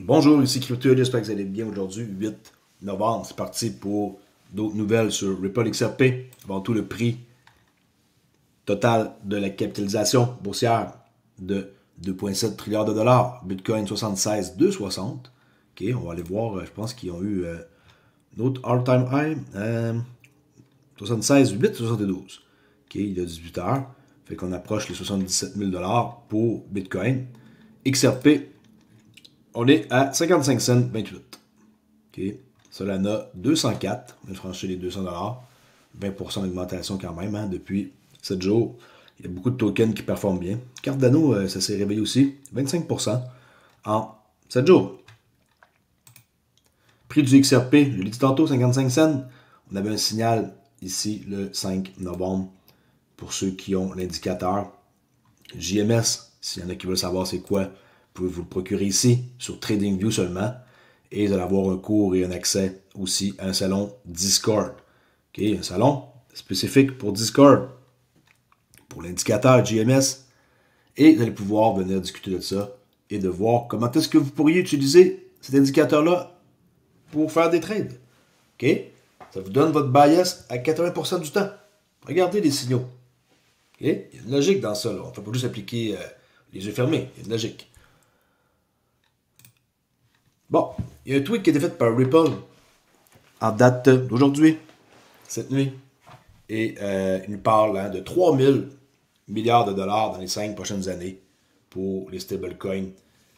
Bonjour, ici Crypto, j'espère que vous allez bien aujourd'hui, 8 novembre. C'est parti pour d'autres nouvelles sur Ripple XRP. Avant tout, le prix total de la capitalisation boursière de 2,7 trilliards de dollars. Bitcoin 76,260. Ok, on va aller voir, je pense qu'ils ont eu un autre all-time high. 76,872. Ok, il y a 18 heures. Fait qu'on approche les 77 000 dollars pour Bitcoin. XRP, on est à 55 cents 28. OK. Solana, 204. On a franchi les 200 dollars. 20% d'augmentation quand même depuis 7 jours. Il y a beaucoup de tokens qui performent bien. Cardano, ça s'est réveillé aussi. 25% en 7 jours. Prix du XRP, je l'ai dit tantôt, 55 cents. On avait un signal ici le 5 novembre pour ceux qui ont l'indicateur. JMS, s'il y en a qui veulent savoir c'est quoi, vous pouvez vous le procurer ici, sur TradingView seulement. Et vous allez avoir un cours et un accès aussi à un salon Discord. OK, un salon spécifique pour Discord, pour l'indicateur JMS. Et vous allez pouvoir venir discuter de ça et de voir comment est-ce que vous pourriez utiliser cet indicateur-là pour faire des trades. OK? Ça vous donne votre bias à 80% du temps. Regardez les signaux. OK? Il y a une logique dans ça. Là. On ne peut pas juste appliquer les yeux fermés. Il y a une logique. Bon, il y a un tweet qui a été fait par Ripple en date d'aujourd'hui, cette nuit. Et il nous parle de 3000 milliards de dollars dans les 5 prochaines années pour les stablecoins.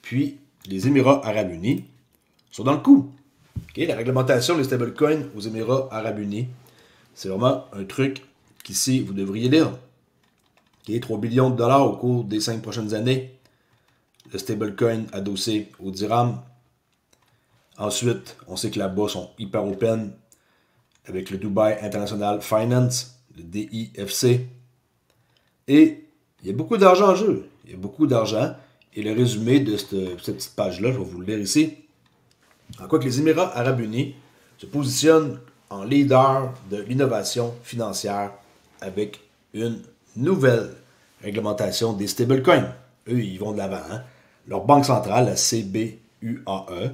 Puis, les Émirats arabes unis sont dans le coup. Okay, la réglementation des stablecoins aux Émirats arabes unis, c'est vraiment un truc qu'ici, vous devriez lire. Okay, 3 billions de dollars au cours des 5 prochaines années. Le stablecoin adossé au dirham. Ensuite, on sait que là-bas sont hyper open avec le Dubai International Finance, le DIFC. Et il y a beaucoup d'argent en jeu. Il y a beaucoup d'argent. Et le résumé de cette petite page-là, je vais vous le lire ici. En quoi que les Émirats arabes unis se positionnent en leader de l'innovation financière avec une nouvelle réglementation des stablecoins. Eux, ils vont de l'avant. Hein? Leur banque centrale, la CBUAE,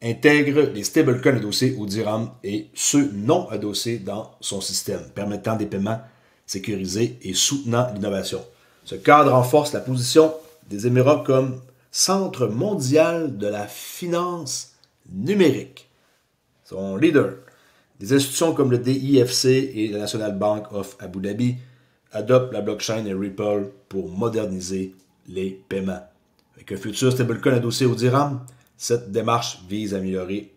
intègre les stablecoins adossés au dirham et ceux non adossés dans son système, permettant des paiements sécurisés et soutenant l'innovation. Ce cadre renforce la position des Émirats comme centre mondial de la finance numérique. Son leader. Des institutions comme le DIFC et la National Bank of Abu Dhabi adoptent la blockchain et Ripple pour moderniser les paiements. Avec un futur stablecoin adossé au dirham, cette démarche vise à améliorer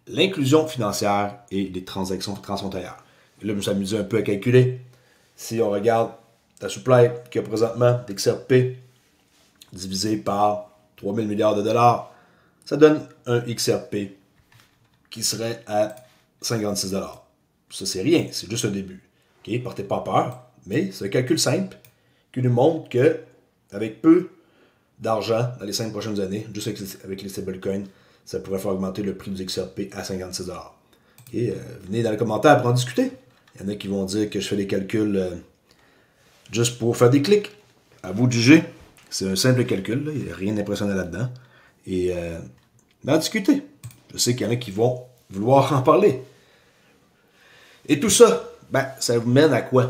l'inclusion financière et les transactions transfrontalières. Et là, je me suis amusé un peu à calculer. Si on regarde la supply qu'il y a présentement d'XRP divisé par 3000 milliards de dollars, ça donne un XRP qui serait à 56 dollars. Ça, c'est rien, c'est juste un début. Okay? Portez pas peur, mais c'est un calcul simple qui nous montre que avec peu d'argent dans les 5 prochaines années, juste avec les stablecoins, ça pourrait faire augmenter le prix du XRP à 56 dollars. Okay? Venez dans les commentaires pour en discuter. Il y en a qui vont dire que je fais des calculs juste pour faire des clics. À vous de juger. C'est un simple calcul, là. Il n'y a rien d'impressionnant là-dedans. Et d'en discuter. Je sais qu'il y en a qui vont vouloir en parler. Et tout ça, ça vous mène à quoi?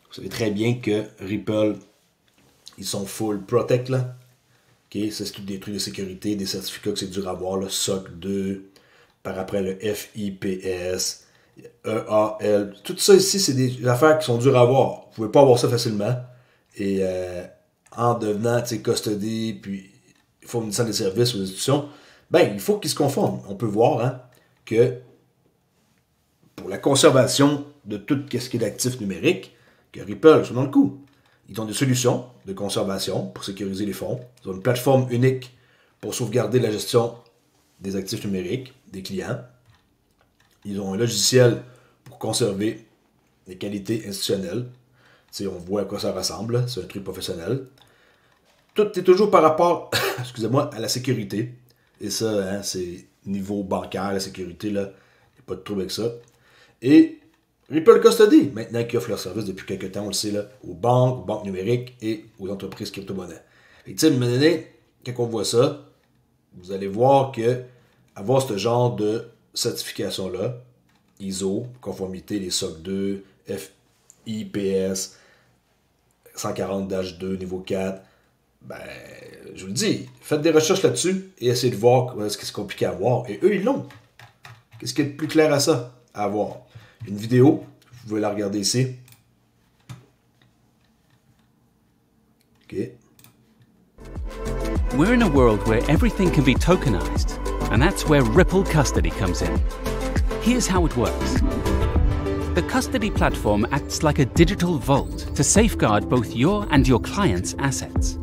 Vous savez très bien que Ripple, ils sont full protect, là. Okay, ça, c'est tout des trucs de sécurité, des certificats que c'est dur à avoir, le SOC 2, par après le FIPS, EAL. Tout ça ici, c'est des affaires qui sont dures à avoir. Vous ne pouvez pas avoir ça facilement. Et en devenant custody, puis fournissant des services aux institutions, il faut qu'ils se conforment. On peut voir que pour la conservation de tout ce qui est d'actifs numériques, que Ripple sont dans le coup. Ils ont des solutions de conservation pour sécuriser les fonds. Ils ont une plateforme unique pour sauvegarder la gestion des actifs numériques des clients. Ils ont un logiciel pour conserver les qualités institutionnelles. T'sais, on voit à quoi ça ressemble. C'est un truc professionnel. Tout est toujours par rapport excusez-moi, à la sécurité. Et ça, c'est niveau bancaire, la sécurité, là, il n'y a pas de trouble avec ça. Et Ripple Custody, maintenant qui offre leur service depuis quelques temps, on le sait, là, aux banques numériques et aux entreprises crypto-monnaies. Et tu sais, quand on voit ça, vous allez voir que avoir ce genre de certification-là, ISO, conformité, les SOC 2, FIPS, 140-2, niveau 4, ben, je vous le dis, faites des recherches là-dessus et essayez de voir ce qui est compliqué à avoir. Et eux, ils l'ont. Qu'est-ce qui est plus clair à ça, à avoir? Une vidéo, vous pouvez la regarder ici. OK. We're in a world where everything can be tokenized, and that's where Ripple Custody comes in. Here's how it works. The custody platform acts like a digital vault to safeguard both your and your client's assets.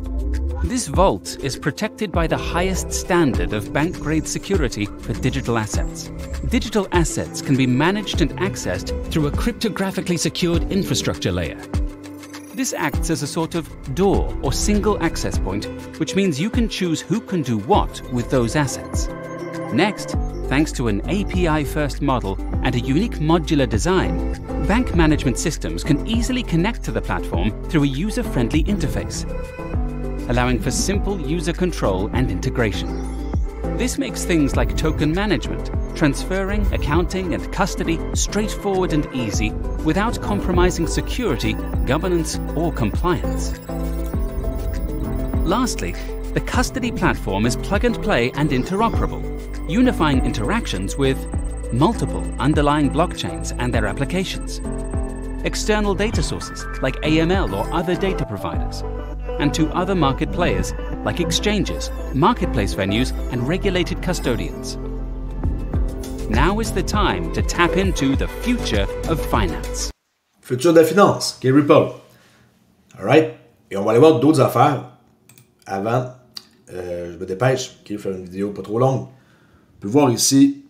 This vault is protected by the highest standard of bank-grade security for digital assets. Digital assets can be managed and accessed through a cryptographically secured infrastructure layer. This acts as a sort of door or single access point, which means you can choose who can do what with those assets. Next, thanks to an API-first model and a unique modular design, bank management systems can easily connect to the platform through a user-friendly interface, allowing for simple user control and integration. This makes things like token management, transferring, accounting, and custody straightforward and easy without compromising security, governance, or compliance. Lastly, the custody platform is plug-and-play and interoperable, unifying interactions with multiple underlying blockchains and their applications, external data sources like AML or other data providers, and to other market players like exchanges, marketplace venues, and regulated custodians. Now is the time to tap into the future of finance. Futur de la finance, qui est Ripple. Alright? Et on va aller voir d'autres affaires avant. Je me dépêche, je vais faire une vidéo pas trop longue. On peut voir ici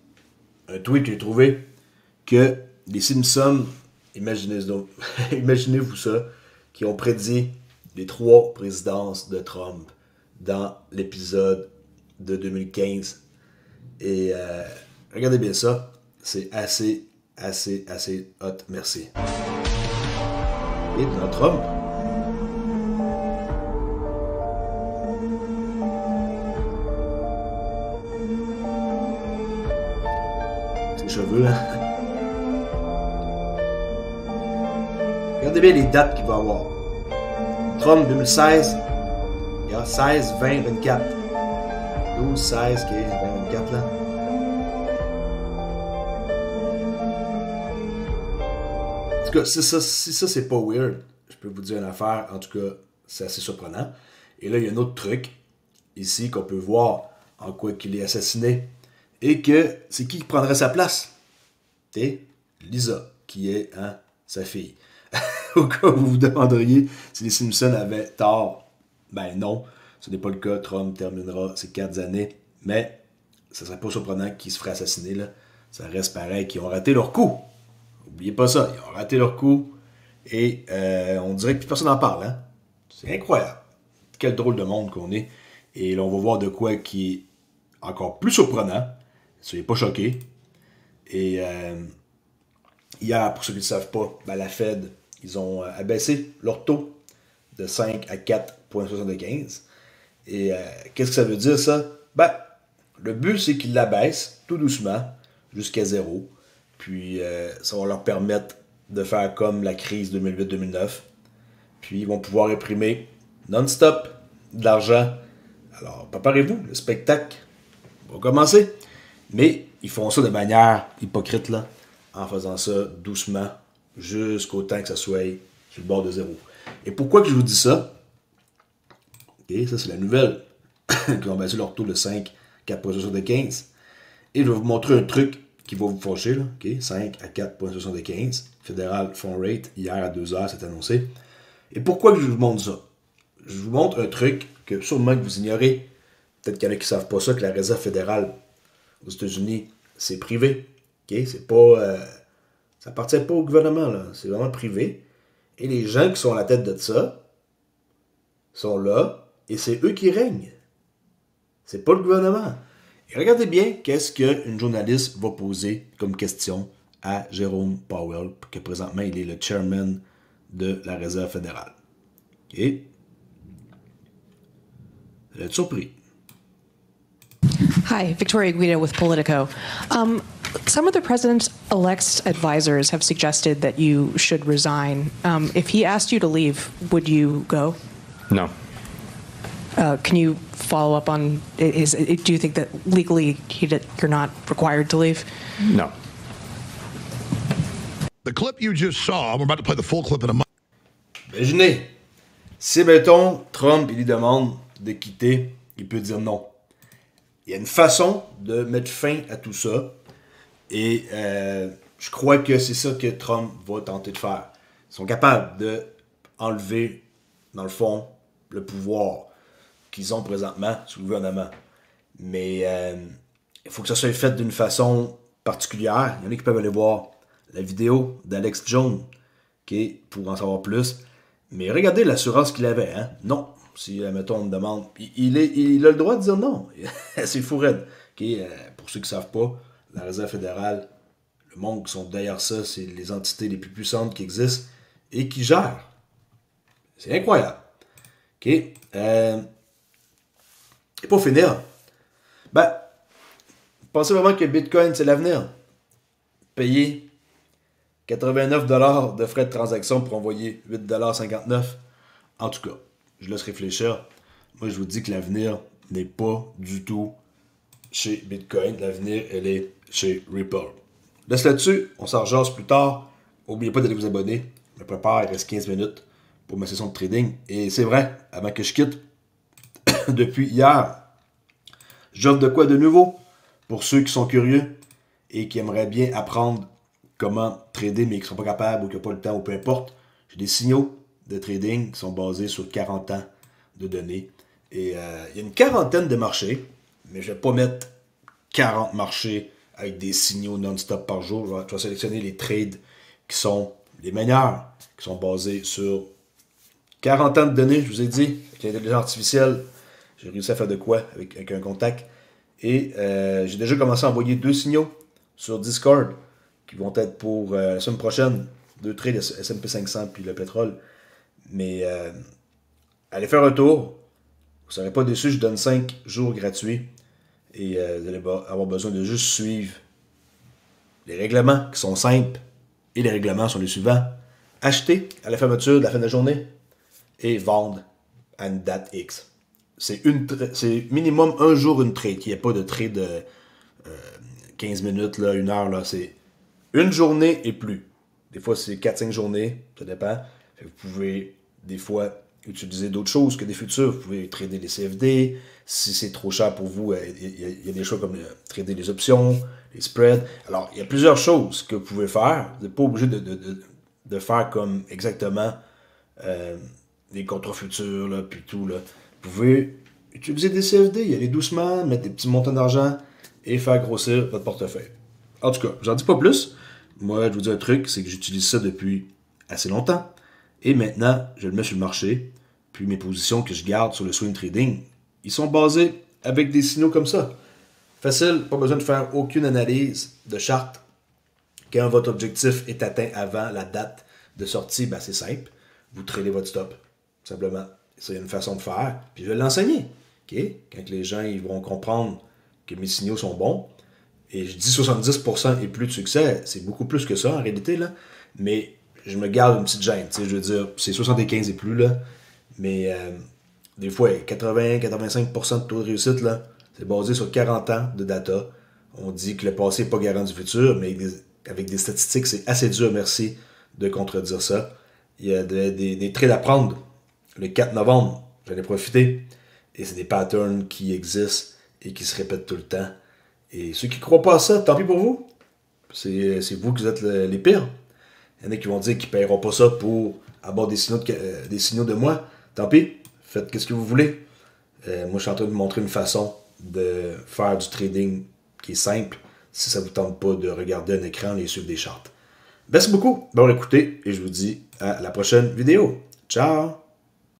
un tweet que j'ai trouvé que les Simpsons, imaginez-vous ça, qui ont prédit les 3 présidences de Trump dans l'épisode de 2015. Et regardez bien ça, c'est assez hot, merci. Et Donald Trump. Ses cheveux, là. Regardez bien les dates qu'il va avoir. Trump 2016, il y a 16, 20, 24. 12, 16, 15, 20, 24 là. En tout cas, si ça c'est pas weird, je peux vous dire une affaire, en tout cas, c'est assez surprenant. Et là, il y a un autre truc, ici, qu'on peut voir en quoi qu'il est assassiné. Et que c'est qui prendrait sa place? C'est Lisa, qui est sa fille. Au cas où vous vous demanderiez si les Simpsons avaient tort, ben non, ce n'est pas le cas. Trump terminera ses 4 années, mais ça serait pas surprenant qu'ils se feraient assassiner, là. Ça reste pareil, qu'ils ont raté leur coup. N'oubliez pas ça, ils ont raté leur coup et on dirait que plus personne n'en parle. Hein? C'est incroyable. Quel drôle de monde qu'on est. Et là, on va voir de quoi qui est encore plus surprenant. Soyez pas choqués. Et hier, pour ceux qui ne le savent pas, ben, la Fed, ils ont abaissé leur taux de 5 à 4,75. Et qu'est-ce que ça veut dire, ça? Ben, le but, c'est qu'ils l'abaissent tout doucement jusqu'à 0. Puis, ça va leur permettre de faire comme la crise 2008-2009. Puis, ils vont pouvoir imprimer non-stop de l'argent. Alors, préparez-vous, le spectacle va commencer. Mais ils font ça de manière hypocrite, là, en faisant ça doucement, jusqu'au temps que ça soit sur le bord de 0. Et pourquoi que je vous dis ça? Okay, ça, c'est la nouvelle. Ils ont baissé leur taux de 5, 4,75. Et je vais vous montrer un truc qui va vous fâcher, là. Okay? 5 à 4,75. Fédéral Fund Rate, hier à 2h, c'est annoncé. Et pourquoi que je vous montre ça? Je vous montre un truc que sûrement que vous ignorez. Peut-être qu'il y en a qui ne savent pas ça, que la Réserve fédérale aux États-Unis, c'est privé. Okay? C'est pas, ça appartient pas au gouvernement, là. C'est vraiment privé. Et les gens qui sont à la tête de ça sont là et c'est eux qui règnent. C'est pas le gouvernement. Et regardez bien qu'est-ce qu'une journaliste va poser comme question à Jérôme Powell, que présentement il est le chairman de la Réserve fédérale. OK? Vous êtes surpris. Hi, Victoria Guida with Politico. Some of the president-elect's advisors have suggested that you should resign. If he asked you to leave, would you go? No. Can you follow up on, do you think that legally you're not required to leave? No. The clip you just saw, we're about to play the full clip in a moment. Imaginez, si, mettons, Trump, il lui demande de quitter, il peut dire non. Il y a une façon de mettre fin à tout ça. Et je crois que c'est ça que Trump va tenter de faire. Ils sont capables d'enlever, dans le fond, le pouvoir qu'ils ont présentement sous le gouvernement. Mais il faut que ça soit fait d'une façon particulière. Il y en a qui peuvent aller voir la vidéo d'Alex Jones, pour en savoir plus. Mais regardez l'assurance qu'il avait. Hein? Non. Si, mettons, on me demande... Il a le droit de dire non. C'est fou raide. Pour ceux qui ne savent pas, la Réserve fédérale, le monde qui sont derrière ça, c'est les entités les plus puissantes qui existent et qui gèrent. C'est incroyable. Et pour finir, pensez vraiment que Bitcoin, c'est l'avenir. Payer 89$ de frais de transaction pour envoyer 8,59$. En tout cas, je laisse réfléchir. Moi, je vous dis que l'avenir n'est pas du tout chez Bitcoin. L'avenir, elle est chez Ripple. Laisse là-dessus, on s'en rejase plus tard. N'oubliez pas d'aller vous abonner. Je me prépare, il reste 15 minutes pour ma session de trading. Et c'est vrai, avant que je quitte, depuis hier, j'offre de quoi de nouveau pour ceux qui sont curieux et qui aimeraient bien apprendre comment trader, mais qui ne sont pas capables ou qui n'ont pas le temps ou peu importe. J'ai des signaux de trading qui sont basés sur 40 ans de données. Et il y a une quarantaine de marchés, mais je ne vais pas mettre 40 marchés avec des signaux non-stop par jour. Je vais sélectionner les trades qui sont les meilleurs, qui sont basés sur 40 ans de données, je vous ai dit, avec l'intelligence artificielle. J'ai réussi à faire de quoi avec un contact. Et j'ai déjà commencé à envoyer 2 signaux sur Discord qui vont être pour la semaine prochaine. 2 trades S&P 500 puis le pétrole. Mais allez faire un tour. Vous ne serez pas déçus. Je donne 5 jours gratuits. Et vous allez avoir besoin de juste suivre les règlements qui sont simples. Et les règlements sont les suivants. Acheter à la fermeture de la fin de la journée et vendre à une date X. C'est minimum un jour une trade. Il n'y a pas de trade de 15 minutes, là, 1 heure. Là. C'est une journée et plus. Des fois, c'est 4-5 journées. Ça dépend. Vous pouvez, des fois, utiliser d'autres choses que des futurs. Vous pouvez trader les CFD. Si c'est trop cher pour vous, il y a des choix comme trader les options, les spreads. Alors, il y a plusieurs choses que vous pouvez faire. Vous n'êtes pas obligé de faire comme exactement les contrats futurs, là, puis tout. Là. Vous pouvez utiliser des CFD, y aller doucement, mettre des petits montants d'argent et faire grossir votre portefeuille. En tout cas, j'en dis pas plus. Moi, je vous dis un truc, c'est que j'utilise ça depuis assez longtemps. Et maintenant, je le mets sur le marché. Puis mes positions que je garde sur le swing trading, ils sont basés avec des signaux comme ça. Facile, pas besoin de faire aucune analyse de charte. Quand votre objectif est atteint avant la date de sortie, c'est simple. Vous tradez votre stop, simplement. C'est une façon de faire. Puis je vais l'enseigner. Okay? Quand les gens ils vont comprendre que mes signaux sont bons, et je dis 70% et plus de succès, c'est beaucoup plus que ça en réalité, là. Mais je me garde une petite gêne. Je veux dire, c'est 75 et plus, là. Mais des fois, 80-85% de taux de réussite, là, c'est basé sur 40 ans de data. On dit que le passé n'est pas garant du futur, mais avec des statistiques, c'est assez dur, merci, de contredire ça. Il y a des trades à prendre. Le 4 novembre, j'en ai profité. Et c'est des patterns qui existent et qui se répètent tout le temps. Et ceux qui ne croient pas à ça, tant pis pour vous. C'est vous qui êtes les pires. Il y en a qui vont dire qu'ils ne paieront pas ça pour avoir des signaux de moi. Tant pis, faites ce que vous voulez. Moi, je suis en train de vous montrer une façon de faire du trading qui est simple, si ça ne vous tente pas de regarder un écran et suivre des charts. Merci beaucoup d'avoir écouté et je vous dis à la prochaine vidéo. Ciao!